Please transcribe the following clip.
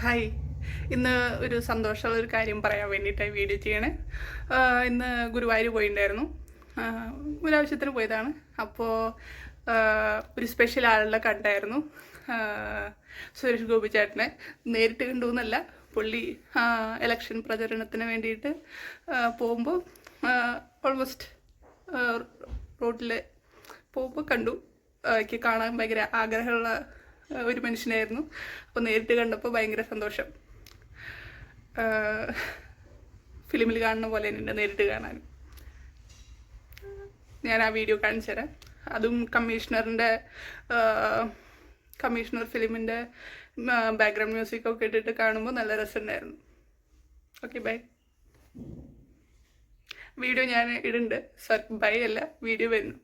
Hi. ഇന്ന് ഒരു സന്തോഷമുള്ള ഒരു കാര്യം പറയാൻ വേണ്ടിയിട്ടാണ് വീഡിയോ ചെയ്യണേ. ഇന്ന് ഗുരുവായൂർ പോയിട്ടുണ്ടായിരുന്നു. ഒരാവശ്യത്തിന് പോയതാണ്. അപ്പോൾ ഒരു സ്പെഷ്യൽ ആളുടെ കണ്ടായിരുന്നു. സുരേഷ് ഗോപി ചേട്ടനെ നേരിട്ട് കണ്ടു എന്നല്ല, പുള്ളി ഇലക്ഷൻ പ്രചരണത്തിന് വേണ്ടിയിട്ട് പോകുമ്പോൾ ഓൾമോസ്റ്റ് റോഡിൽ പോകുമ്പോൾ കണ്ടു. എനിക്ക് കാണാൻ ഭയങ്കര ആഗ്രഹമുള്ള ഒരു മനുഷ്യനായിരുന്നു. അപ്പോൾ നേരിട്ട് കണ്ടപ്പോൾ ഭയങ്കര സന്തോഷം. ഫിലിമിൽ കാണുന്ന പോലെ തന്നെ നേരിട്ട് കാണാൻ. ഞാൻ ആ വീഡിയോ കാണിച്ചു തരാം. അതും കമ്മീഷണർ ഫിലിമിൻ്റെ ബാക്ക്ഗ്രൗണ്ട് മ്യൂസിക്കൊക്കെ ഇട്ടിട്ട് കാണുമ്പോൾ നല്ല രസമുണ്ടായിരുന്നു. Okay, by. വീഡിയോ ഞാൻ ഇടുന്നുണ്ട്. ബൈ അല്ല, വീഡിയോ വരുന്നു.